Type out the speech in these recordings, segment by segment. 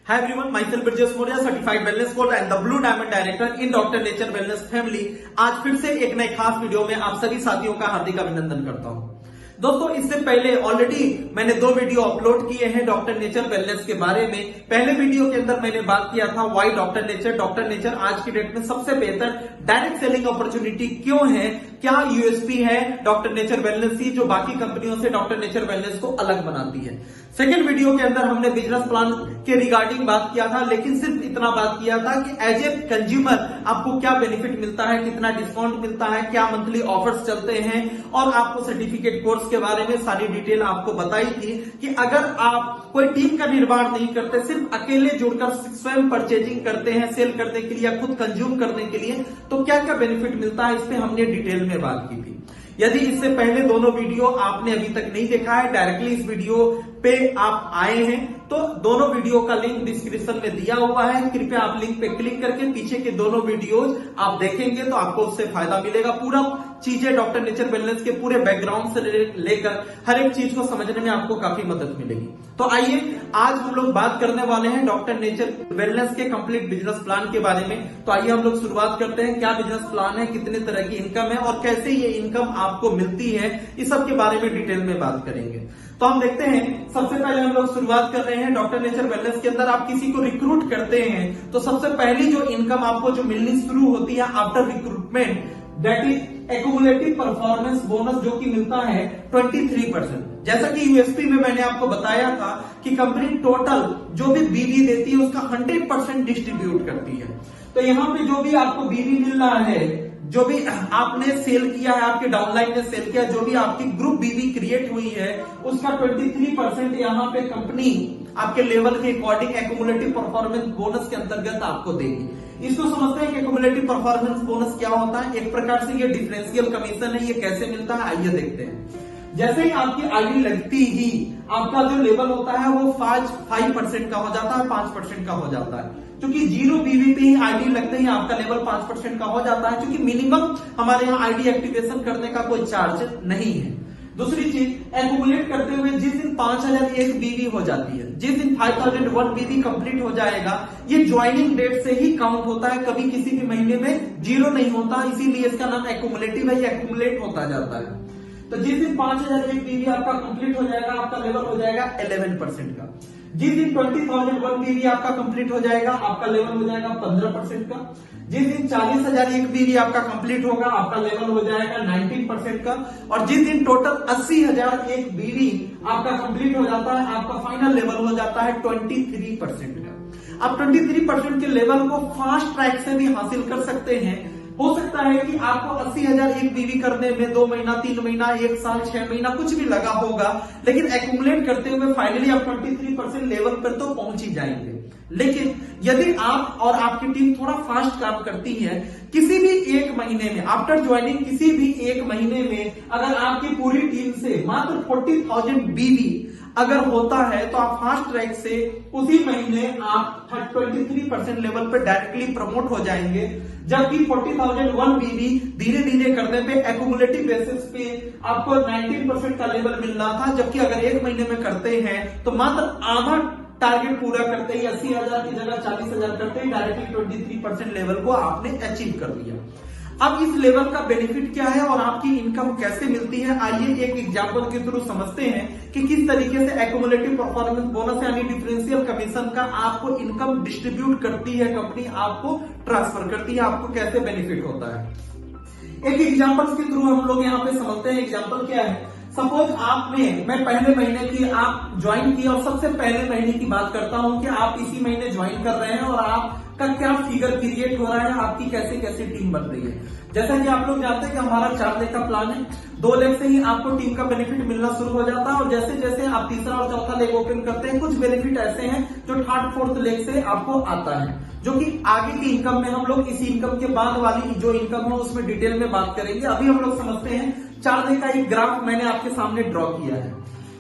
Hi everyone, myself Birjesh Moria, certified wellness coach and the Blue Diamond Director in Dr. Nature Wellness Family। आज फिर से एक नए खास वीडियो में आप सभी साथियों का हार्दिक अभिनंदन करता हूं। दोस्तों, इससे पहले ऑलरेडी मैंने 2 वीडियो अपलोड किए हैं डॉक्टर नेचर वेलनेस के बारे में। पहले वीडियो के अंदर मैंने बात किया था व्हाई डॉक्टर नेचर आज की डेट में सबसे बेहतर डायरेक्ट सेलिंग अपॉर्चुनिटी क्यों है, क्या यूएसपी है डॉक्टर नेचर वेलनेस की जो बाकी कंपनियों से डॉक्टर नेचर वेलनेस को अलग बनाती है। सेकेंड वीडियो के अंदर हमने बिजनेस प्लान के रिगार्डिंग बात किया था, लेकिन सिर्फ इतना बात किया था कि एज ए कंज्यूमर आपको क्या बेनिफिट मिलता है, कितना डिस्काउंट मिलता है, क्या मंथली ऑफर्स चलते हैं, और आपको सर्टिफिकेट कोर्स के बारे में सारी डिटेल आपको बताई थी कि अगर आप कोई टीम का निर्माण नहीं करते, सिर्फ अकेले जुड़कर स्वयं परचेजिंग करते हैं सेल करने के लिए या खुद कंज्यूम करने के लिए, तो क्या क्या बेनिफिट मिलता है, इस पे हमने डिटेल में बात की थी। यदि इससे पहले दोनों वीडियो आपने अभी तक नहीं देखा है, डायरेक्टली इस वीडियो पे आप आए हैं तो दोनों वीडियो का लिंक डिस्क्रिप्शन में दिया हुआ है। कृपया आप लिंक पे क्लिक करके पीछे के दोनों वीडियोज आप देखेंगे तो आपको उससे फायदा मिलेगा। पूरा चीजें डॉक्टर नेचर वेलनेस के पूरे बैकग्राउंड से लेकर हर एक चीज को समझने में आपको काफी मदद मिलेगी। तो आइए आज हम लोग बात करने वाले हैं डॉक्टर नेचर वेलनेस के कंप्लीट बिजनेस प्लान के बारे में। तो आइए हम लोग शुरुआत करते हैं, क्या बिजनेस प्लान है, कितने तरह की इनकम है और कैसे ये इनकम आपको मिलती है, इस सब के बारे में डिटेल में बात करेंगे। तो हम देखते हैं, सबसे पहले हम लोग शुरुआत कर रहे हैं डॉक्टर नेचर वेलनेस के अंदर आप किसी को रिक्रूट करते हैं तो सबसे पहली जो इनकम आपको जो मिलनी शुरू होती है after recruitment, that is accumulative performance bonus, जो कि मिलता है 23%। जैसा कि यूएसपी में मैंने आपको बताया था कि कंपनी टोटल जो भी बीवी देती है उसका 100% डिस्ट्रीब्यूट करती है। तो यहाँ पे जो भी आपको बीवी मिल रहा है, जो भी आपने सेल किया है, आपके डाउनलाइन ने सेल किया, जो भी आपकी ग्रुप बीवी क्रिएट हुई है उसका 23% यहाँ पे कंपनी आपके लेवल के अकॉर्डिंग एक्यूमुलेटिव परफॉर्मेंस बोनस के अंतर्गत आपको देगी। इसको समझते हैं कि एक्यूमुलेटिव परफॉर्मेंस बोनस क्या होता है। एक प्रकार से ये डिफरेंशियल कमीशन है। ये कैसे मिलता है आइए देखते हैं। जैसे ही आपकी आईडी लगती ही आपका जो लेवल होता है वो 5% का हो जाता है, 5% का हो जाता है। क्योंकि 0 बीवी पे ही आईडी लगते ही आपका लेवल 5% का हो जाता है, क्योंकि मिनिमम हमारे यहाँ आईडी एक्टिवेशन करने का कोई चार्ज नहीं है। दूसरी चीज, एक्यूमुलेट करते हुए जिस दिन 5001 बीवी हो जाती है, जिस दिन 5001 बीवी कंप्लीट हो जाएगा, ये ज्वाइनिंग डेट से ही काउंट होता है, कभी किसी भी महीने में 0 नहीं होता, इसीलिए इसका नाम एक्यूमुलेटिव है, ये एक्यूमुलेट होता जाता है। तो जिस दिन 5001 बीवी आपका कंप्लीट हो जाएगा आपका लेवल हो जाएगा 11% का। जिस दिन 20,001 बीवी आपका कंप्लीट हो जाएगा आपका लेवल हो जाएगा 15% का। जिस दिन 40,001 बीवी आपका कंप्लीट होगा आपका लेवल हो जाएगा 19% का। और जिस दिन टोटल 80,001 बीवी आपका कंप्लीट हो जाता है आपका फाइनल लेवल हो जाता है 23% का। आप 23% के लेवल को फास्ट ट्रैक से भी हासिल कर सकते हैं। हो सकता है कि आपको 80,001 बीवी करने में 2 महीना, 3 महीना, 1 साल, 6 महीना कुछ भी लगा होगा, लेकिन एक्यूमुलेट करते हुए फाइनली आप 23% लेवल पर तो पहुंच ही जाएंगे। लेकिन यदि आप और आपकी टीम थोड़ा फास्ट काम करती है, किसी भी एक महीने में आफ्टर ज्वाइनिंग किसी भी एक महीने में अगर आपकी पूरी टीम से मात्र 40,000 बीवी अगर होता है तो आप फास्ट ट्रैक से उसी महीने आप 23% लेवल पे डायरेक्टली प्रमोट हो जाएंगे। जबकि 40,001 बीवी धीरे धीरे करने पे एक्यूमुलेटिव बेसिस पे आपको 19% का लेवल मिल रहा था, जबकि अगर एक महीने में करते हैं तो मात्र आधा टारगेट पूरा करते ही 80,000 की जगह 40,000 करते ही डायरेक्टली 23% लेवल को आपने अचीव कर लिया। अब इस लेवल का बेनिफिट क्या है और आपकी इनकम कैसे मिलती है, आइए एक एग्जांपल के थ्रू समझते हैं कि किस तरीके से एक्यूमुलेटिव परफॉर्मेंस बोनस यानी डिफरेंशियल कमीशन का आपको इनकम डिस्ट्रीब्यूट करती है कंपनी, आपको ट्रांसफर करती है, आपको कैसे बेनिफिट होता है। एक एग्जांपल के थ्रू हम लोग यहाँ पे समझते हैं। एग्जांपल क्या है, सपोज मैं पहले महीने की आप ज्वाइन किया और सबसे पहले महीने की बात करता हूं कि आप इसी महीने ज्वाइन कर रहे हैं और आपका क्या फिगर क्रिएट हो रहा है, आपकी कैसे कैसे टीम बन रही है। जैसा कि आप लोग जानते हैं कि हमारा 4 लेग का प्लान है, 2 लेग से ही आपको टीम का बेनिफिट मिलना शुरू हो जाता है और जैसे जैसे आप तीसरा और चौथा लेग ओपन करते हैं कुछ बेनिफिट ऐसे हैं जो 3rd 4th लेग से आपको आता है, जो कि आगे की इनकम में हम लोग इसी इनकम के बाद वाली जो इनकम है उसमें डिटेल में बात करेंगे। अभी हम लोग समझते हैं 4 लेग का एक ग्राफ मैंने आपके सामने ड्रॉ किया है।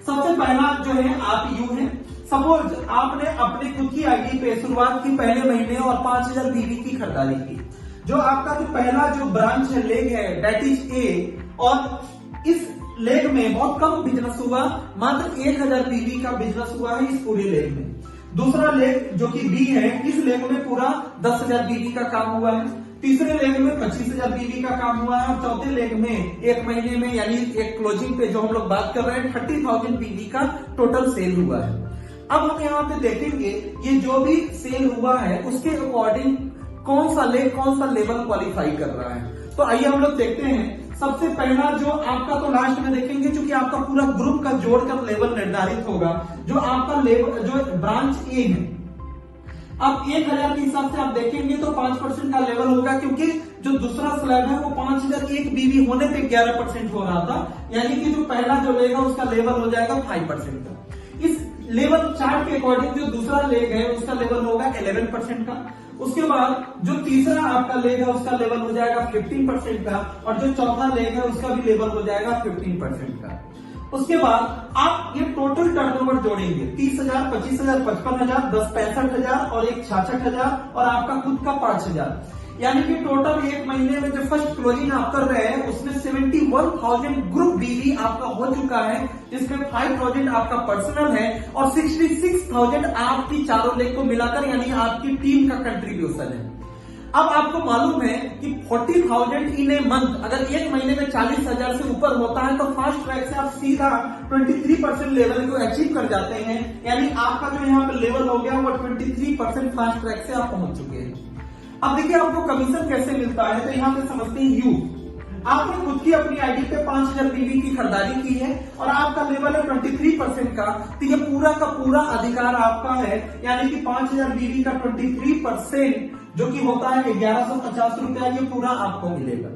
सबसे पहला जो है आप यू है, सपोज आपने अपने खुद की आईडी पे शुरुआत की पहले महीने और 5,000 बीवी की खरीदारी की। जो आपका जो पहला जो ब्रांच है, लेग है, दैट इज ए, और इस लेग में बहुत कम बिजनेस हुआ, मात्र 1,000 बीवी का बिजनेस हुआ है इस पूरे लेग में। दूसरा लेग जो कि बी है, इस लेग में पूरा 10,000 बीवी का काम हुआ है। तीसरे लेग में 25,000 बीवी का काम हुआ है। और चौथे लेग में एक महीने में यानी एक क्लोजिंग पे जो हम लोग बात कर रहे हैं 30,000 बीवी का टोटल सेल हुआ है। अब हम यहाँ पे देखेंगे ये जो भी सेल हुआ है उसके अकॉर्डिंग कौन सा लेवल क्वालिफाई कर रहा है। तो आइए हम लोग देखते हैं। सबसे पहला जो आपका तो लास्ट में देखेंगे, क्योंकि आपका पूरा ग्रुप का जोड़कर लेवल निर्धारित होगा। जो आपका लेवल जो ब्रांच ए है, अब 1,000 के हिसाब से आप देखेंगे तो 5% का लेवल होगा, क्योंकि जो दूसरा स्लैब है वो 5,001 बीवी होने पे 11% हो रहा था, यानी कि जो पहला जो लेगा उसका लेवल हो जाएगा 5% का। इस लेवल चार्ट के अकॉर्डिंग जो दूसरा लेग है उसका लेवल होगा 11% का। उसके बाद जो तीसरा आपका लेग है उसका लेवल हो जाएगा 15% का, और जो चौथा लेग है उसका भी लेवल हो जाएगा 15% का। उसके बाद आप ये टोटल टर्नओवर जोड़ेंगे 30,000, 25,000, 55,000, 10 65,000 और एक 66,000 और आपका खुद का 5,000, यानी कि टोटल एक महीने में जो फर्स्ट क्लोजिंग आप कर रहे हैं उसमें 71,000 ग्रुप बीवी आपका हो चुका है, जिसमें 5,000 आपका पर्सनल है और 66,000 आपकी चारों लेग को मिलाकर यानी आपकी टीम का कंट्रीब्यूशन है। अब आपको मालूम है कि 40,000 इन ए मंथ अगर एक महीने में 40,000 से ऊपर होता है तो फास्ट ट्रैक से आप सीधा 23% लेवल को अचीव कर जाते हैं, यानी आपका जो यहाँ पे लेवल हो गया वो 23% फास्ट ट्रैक से आप पहुंच चुके हैं। अब देखिए आपको कमीशन कैसे मिलता है, तो यहाँ पे समझते हैं यू। आपने खुद की अपनी आईडी पे 5,000 बीवी की खरीदारी की है और आपका लेवल है 23% का, तो ये पूरा का पूरा अधिकार आपका है, यानी कि 5,000 बीवी का 23% जो कि होता है 1,150 रुपया, ये पूरा आपको मिलेगा।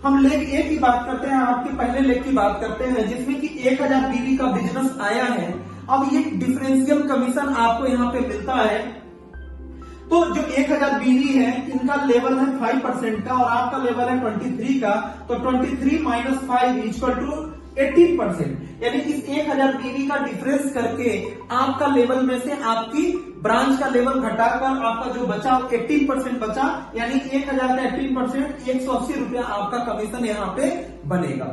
हम लेग ए की बात करते हैं, आपके पहले लेग की बात करते हैं जिसमें कि 1,000 बीवी का बिजनेस आया है। अब ये डिफरेंशियल कमीशन आपको यहाँ पे मिलता है। तो जो 1,000 बीवी है इनका लेवल है 5% का और आपका लेवल है 23 का, तो 23 माइनस 5 इक्वल टू 18%, यानी इस 1,000 बीवी का डिफरेंस करके आपका लेवल में से आपकी ब्रांच का लेवल घटाकर आपका जो बचा 18% बचा, यानी 1,000 का 18% 180 रुपया आपका कमीशन यहाँ पे बनेगा।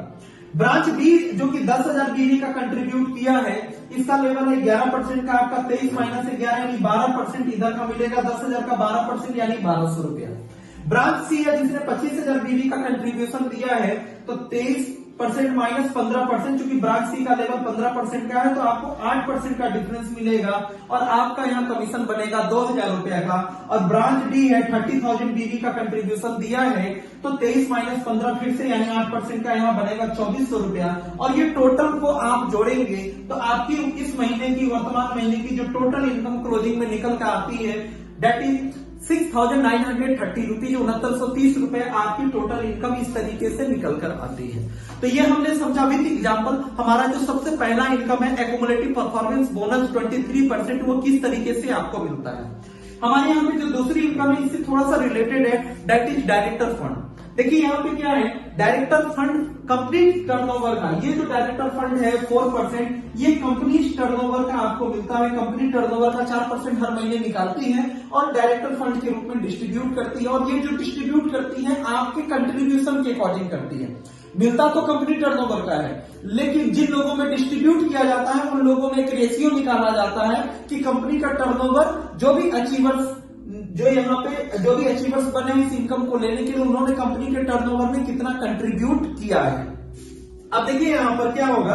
ब्रांच बी जो कि 10,000 बीवी का कंट्रीब्यूट किया है, इसका लेवल है 11% का, आपका 23 माइनस 11 यानी 12% इधर का मिलेगा, 10,000 का 12% यानी 1,200 रुपया। ब्रांच सी है जिसने 25,000 बीवी का कंट्रीब्यूशन दिया है, तो 23% माइनस 15%, चूंकि ब्रांच सी का लेवल 15% का है तो आपको 8% का डिफरेंस मिलेगा और आपका यहाँ कमीशन बनेगा 2,000 रुपया का। और ब्रांच डी है 30,000 बीवी का कंट्रीब्यूशन दिया है, तो 23 माइनस 15 फिर से यानी 8% का यहाँ बनेगा 2,400 रुपया। और ये टोटल को आप जोड़ेंगे तो आपकी इस महीने की वर्तमान महीने की जो टोटल इनकम क्लोजिंग में निकल कर आती है दैट इज 6,930 रुपीज, 6,930 रुपए आपकी टोटल इनकम इस तरीके से निकल कर आती है। तो ये हमने समझा विद एग्जांपल। हमारा जो सबसे पहला इनकम है एक्युमुलेटिव परफॉर्मेंस बोनस 23%, वो किस तरीके से आपको मिलता है। हमारे यहाँ पे जो दूसरी इनकम है इससे थोड़ा सा रिलेटेड है, दैट इज डायरेक्टर फंड। देखिए यहाँ पे क्या है, डायरेक्टर फंड कंप्लीट टर्नओवर का, ये जो डायरेक्टर फंड है 4%, ये कंपनी टर्नओवर का आपको मिलता है। कंपनी टर्नओवर का 4% हर महीने निकालती है और डायरेक्टर फंड के रूप में डिस्ट्रीब्यूट करती है, और ये जो डिस्ट्रीब्यूट करती है आपके कंट्रीब्यूशन के अकॉर्डिंग करती है। मिलता तो कंपनी टर्नओवर का है, लेकिन जिन लोगों में डिस्ट्रीब्यूट किया जाता है उन लोगों में एक रेशियो निकाला जाता है कि कंपनी का टर्नओवर जो भी अचीवर्स बने इस इनकम को लेने के लिए उन्होंने कंपनी के टर्नओवर में कितना कंट्रीब्यूट किया है। अब देखिए यहाँ पर क्या होगा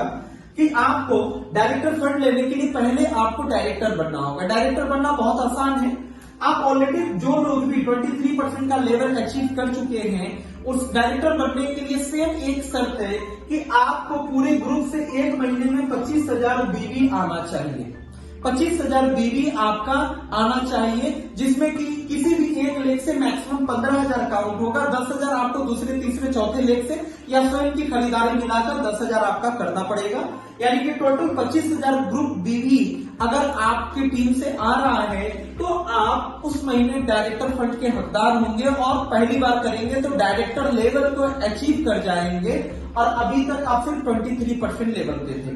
कि आपको डायरेक्टर फंड लेने के लिए पहले आपको डायरेक्टर बनना होगा। डायरेक्टर बनना बहुत आसान है। आप ऑलरेडी जो लोग भी 23% का लेवल अचीव कर चुके हैं, उस डायरेक्टर बनने के लिए सेम एक शर्त है कि आपको पूरे ग्रुप से एक महीने में 25,000 बीवी आना चाहिए। 25,000 बीवी आपका आना चाहिए, जिसमें कि किसी भी एक लेग से मैक्सिमम 15,000 काउंट होगा। 10,000 आपको दूसरे तीसरे चौथे लेग से या स्वयं की खरीदारी मिलाकर 10,000 आपका करना पड़ेगा, यानी कि टोटल 25,000 ग्रुप बीवी अगर आपकी टीम से आ रहा है तो आप उस महीने डायरेक्टर फंड के हकदार होंगे और पहली बार करेंगे तो डायरेक्टर लेवल को अचीव कर जाएंगे। और अभी तक आप सिर्फ 23% लेवल पे थे,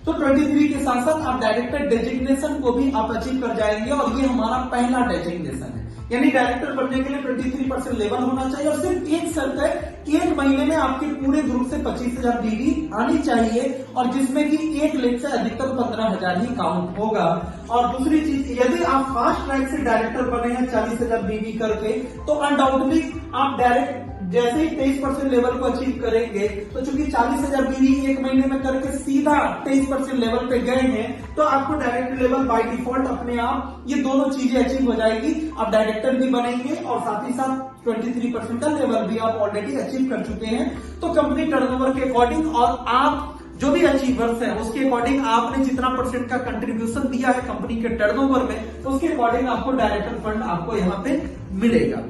तो 23 के साथ साथ आप डायरेक्टर डेजिग्नेशन को भी आप अचीव कर जाएंगे। और ये हमारा पहला डेजिग्नेशन है, यानी डायरेक्टर बनने के लिए 23% लेवल होना चाहिए और सिर्फ एक शर्त है कि एक महीने में आपके पूरे ग्रुप से 25,000 बीवी आनी चाहिए और जिसमें कि 1 लाख से अधिकतम 15,000 ही काउंट होगा। और दूसरी चीज, यदि आप फास्ट ट्रैक से डायरेक्टर बने हैं 40,000 बीवी करके, तो अनडाउटली आप डायरेक्ट जैसे ही 23% लेवल को अचीव करेंगे, तो चूंकि 40,000 बीवी एक महीने में करके सीधा 23% लेवल पे गए हैं, तो आपको डायरेक्टर लेवल बाय डिफॉल्ट अपने आप ये दोनों चीजें अचीव हो जाएगी। आप डायरेक्टर भी बनेंगे और साथ ही साथ 23% का लेवल भी आप ऑलरेडी अचीव कर चुके हैं। तो कंपनी टर्नओवर के अकॉर्डिंग और आप जो भी अचीवर्स है उसके अकॉर्डिंग आपने जितना परसेंट का कंट्रीब्यूशन दिया है कंपनी के टर्नओवर में, उसके अकॉर्डिंग आपको डायरेक्टर फंड आपको यहाँ पे मिलेगा।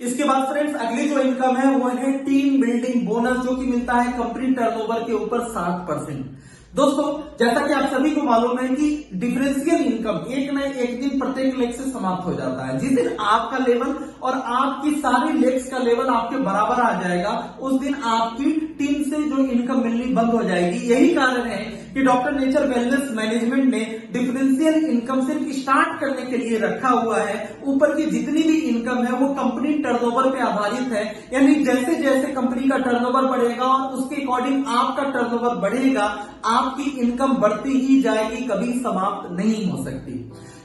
इसके बाद फ्रेंड्स अगली जो इनकम है वो है टीम बिल्डिंग बोनस, जो कि मिलता है कंपनी टर्नओवर के ऊपर 7%। दोस्तों जैसा कि आप सभी को मालूम है कि डिफरेंशियल इनकम एक न एक दिन प्रत्येक लेग से समाप्त हो जाता है। जिस दिन आपका लेवल और आपकी सारी लेग्स का लेवल आपके बराबर आ जाएगा, उस दिन आपकी टीम से जो इनकम मिलनी बंद हो जाएगी। यही कारण है कि डॉक्टर नेचर वेलनेस मैनेजमेंट ने डिफरेंशियल इनकम सिर्फ स्टार्ट करने के लिए रखा हुआ है। ऊपर की जितनी भी इनकम है वो कंपनी टर्नओवर पे आधारित है, यानी जैसे जैसे कंपनी का टर्नओवर बढ़ेगा और उसके अकॉर्डिंग आपका टर्नओवर बढ़ेगा, आपकी इनकम बढ़ती ही जाएगी, कभी समाप्त नहीं हो सकती।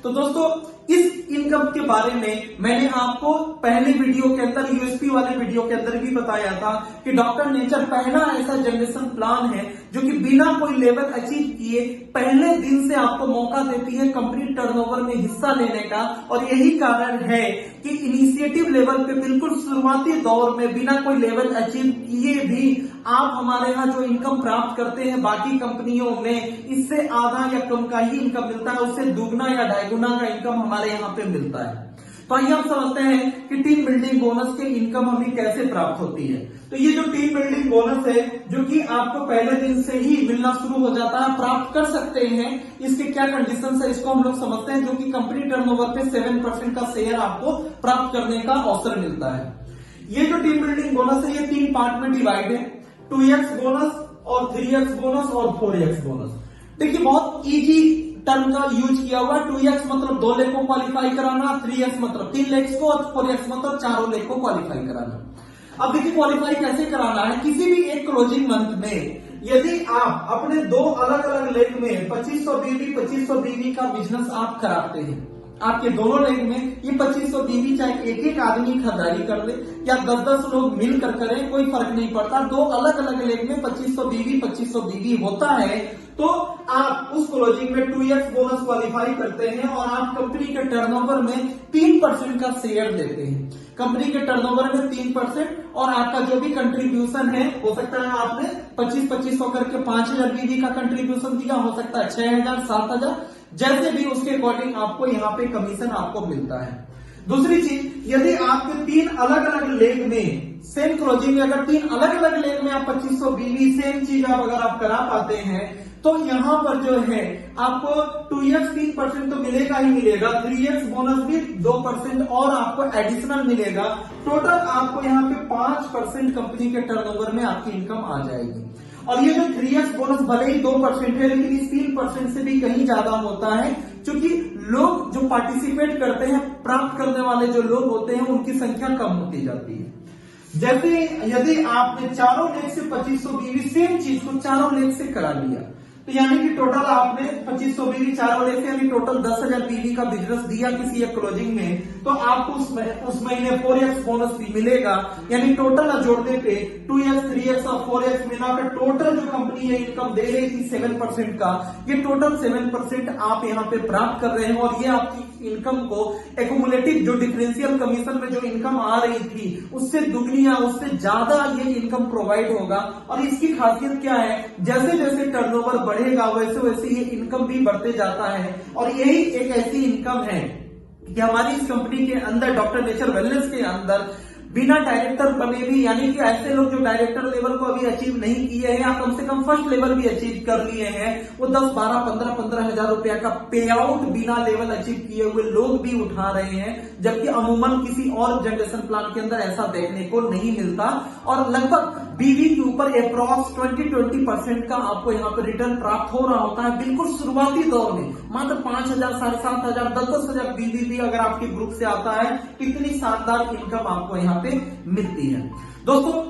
तो दोस्तों इस इनकम के बारे में मैंने आपको पहले वीडियो के अंदर, यूएसपी वाले वीडियो के अंदर भी बताया था कि डॉक्टर नेचर पहला ऐसा जनरेशन प्लान है जो कि बिना कोई लेवल अचीव किए पहले दिन से आपको मौका देती है कंपनी टर्नओवर में हिस्सा लेने का। और यही कारण है कि इनिशिएटिव लेवल पे बिल्कुल शुरुआती दौर में बिना कोई लेवल अचीव किए भी आप हमारे यहाँ जो इनकम प्राप्त करते हैं बाकी कंपनियों में, इससे आधा या कम का ही इनकम मिलता है, उससे दुगना या ढाई गुना का इनकम हमारे यहाँ पे मिलता है। तो आइए हम समझते हैं कि टीम बिल्डिंग बोनस के इनकम हमें कैसे प्राप्त होती है। तो ये जो टीम बिल्डिंग बोनस है जो कि आपको पहले दिन से ही मिलना शुरू हो जाता है, प्राप्त कर सकते हैं। इसके क्या कंडीशन है इसको हम लोग समझते हैं, जो कि कंपनी टर्नओवर पे 7% का शेयर आपको प्राप्त करने का अवसर मिलता है। ये जो टीम बिल्डिंग बोनस है ये 3 पार्ट में डिवाइड है, 2x बोनस और 3x बोनस और 4x बोनस। देखिए बहुत इजी टर्म का यूज किया हुआ। 2x मतलब 2 लाख को क्वालिफाई कराना, 3x मतलब 3 लाख को और 4x मतलब 4 लाख को क्वालिफाई कराना। अब देखिए क्वालिफाई कैसे कराना है। किसी भी एक क्लोजिंग मंथ में यदि आप अपने 2 अलग अलग लेग में 2500 बीवी का बिजनेस आप कराते हैं, आपके दोनों लेग में ये 2500 बीवी चाहे एक एक आदमी खरीदारी कर ले या 10-10 लोग मिलकर करें, कोई फर्क नहीं पड़ता। 2 अलग अलग लेग में 2500 बीवी होता है, तो आप उस क्लोजिंग में 2x बोनस क्वालिफाई करते हैं और आप कंपनी के टर्नओवर में 3% का शेयर देते हैं। कंपनी के टर्नओवर में 3% और आपका जो भी कंट्रीब्यूशन है, हो सकता है आपने 2500 करके 5000 बीवी का कंट्रीब्यूशन दिया, हो सकता है 6000, 7000, जैसे भी उसके अकॉर्डिंग आपको यहाँ पे कमीशन आपको मिलता है। दूसरी चीज, यदि आपके 3 अलग अलग लेग में सेम क्लोजिंग में अगर 3 अलग अलग लेग में आप 2500 बीवी सेम चीज अगर आप करा पाते हैं, तो यहां पर जो है आपको 2x 3% तो मिलेगा ही मिलेगा, 3x बोनस भी 2% और आपको एडिशनल मिलेगा। टोटल आपको यहाँ पे 5% कंपनी के टर्नओवर में आपकी इनकम आ जाएगी। और ये जो 3x बोनस भले ही 2% है, लेकिन इस 3% से भी कहीं ज्यादा होता है, क्योंकि लोग जो पार्टिसिपेट करते हैं, प्राप्त करने वाले जो लोग होते हैं, उनकी संख्या कम होती जाती है। जैसे यदि आपने चारों लेग से 2500 बीवी सेम चीज को चारों लेग से करा लिया, तो यानी कि टोटल आपने 2500 बीवी चारों लेग से यानी टोटल 10,000 बीवी का बिजनेस दिया किसी एक क्लोजिंग में, तो आपको उस महीने 4x बोनस भी मिलेगा। यानी टोटल जोड़ने पे 2x, 3x और 4x मिलाकर टोटल जो कंपनी ये इनकम दे रही थी 7% का, ये टोटल 7% आप यहाँ पे प्राप्त कर रहे हैं। और ये आपकी इनकम को एक्यूमुलेटिव जो डिफरेंशियल कमीशन में जो इनकम आ रही थी उससे दुगनी या उससे ज्यादा ये इनकम प्रोवाइड होगा। और इसकी खासियत क्या है, जैसे जैसे टर्नओवर बढ़ेगा वैसे वैसे ये इनकम भी बढ़ते जाता है। और यही एक ऐसी इनकम है कि हमारी इस कंपनी के अंदर, डॉक्टर नेचर वेलनेस के अंदर, बिना डायरेक्टर बने भी, यानी कि ऐसे लोग जो डायरेक्टर लेवल को अभी अचीव नहीं किए हैं या कम से कम फर्स्ट लेवल भी अचीव कर लिए हैं, वो 10, 12, 15 हजार रुपया का पे आउट बिना लेवल अचीव किए हुए लोग भी उठा रहे हैं, जबकि अमूमन किसी और जनरेशन प्लान के अंदर ऐसा देखने को नहीं मिलता। और लगभग बीवी के ऊपर अप्रॉक्स 20% का आपको यहाँ पे रिटर्न प्राप्त हो रहा होता है बिल्कुल शुरुआती दौर में। मात्र 5,000, 7,500, 10,000 बीवी भी अगर आपके ग्रुप से आता है तो इतनी शानदार इनकम आपको यहाँ पे मिलती है। दोस्तों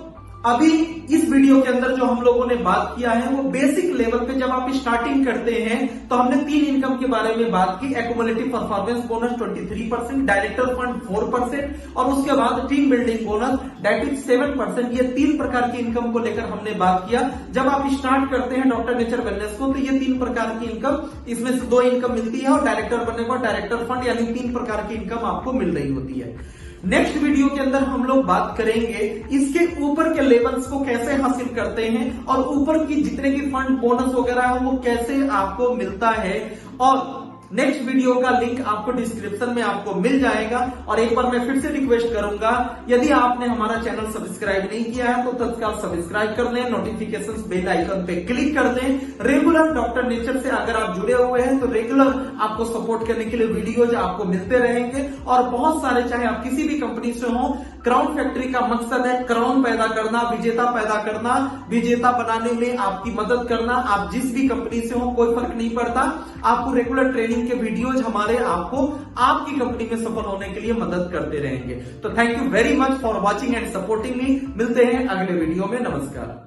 अभी इस वीडियो के अंदर जो हम लोगों ने बात किया है वो बेसिक लेवल पे जब आप स्टार्टिंग करते हैं तो हमने 3 इनकम के बारे में बात की। एक्युमुलेटिव परफॉर्मेंस बोनस 23%, डायरेक्टर फंड 4% और उसके बाद team building bonus that is 7%। ये 3 प्रकार की इनकम को लेकर हमने बात किया। जब आप स्टार्ट करते हैं डॉक्टर नेचर वेलनेस को तो ये 3 प्रकार की इनकम, इसमें से 2 इनकम मिलती है और डायरेक्टर बनने पर डायरेक्टर फंड यानी 3 प्रकार की इनकम आपको मिल रही होती है। नेक्स्ट वीडियो के अंदर हम लोग बात करेंगे इसके ऊपर के लेवल्स को कैसे हासिल करते हैं और ऊपर की जितने की फंड बोनस वगैरह है वो कैसे आपको मिलता है। और नेक्स्ट वीडियो का लिंक आपको डिस्क्रिप्शन में आपको मिल जाएगा। और एक बार मैं फिर से रिक्वेस्ट करूंगा, यदि आपने हमारा चैनल सब्सक्राइब नहीं किया है तो तत्काल सब्सक्राइब कर लें, नोटिफिकेशंस बेल आइकन पे क्लिक कर दें। रेगुलर डॉक्टर नेचर से अगर आप जुड़े हुए हैं तो रेगुलर आपको सपोर्ट करने के लिए वीडियोज आपको मिलते रहेंगे। और बहुत सारे, चाहे आप किसी भी कंपनी से हो, क्राउन फैक्ट्री का मकसद है क्राउन पैदा करना, विजेता पैदा करना, विजेता बनाने में आपकी मदद करना। आप जिस भी कंपनी से हो कोई फर्क नहीं पड़ता, आपको रेगुलर ट्रेनिंग के वीडियोज हमारे आपको आपकी कंपनी में सफल होने के लिए मदद करते रहेंगे। तो thank you very much for watching and supporting me. मिलते हैं अगले वीडियो में। नमस्कार।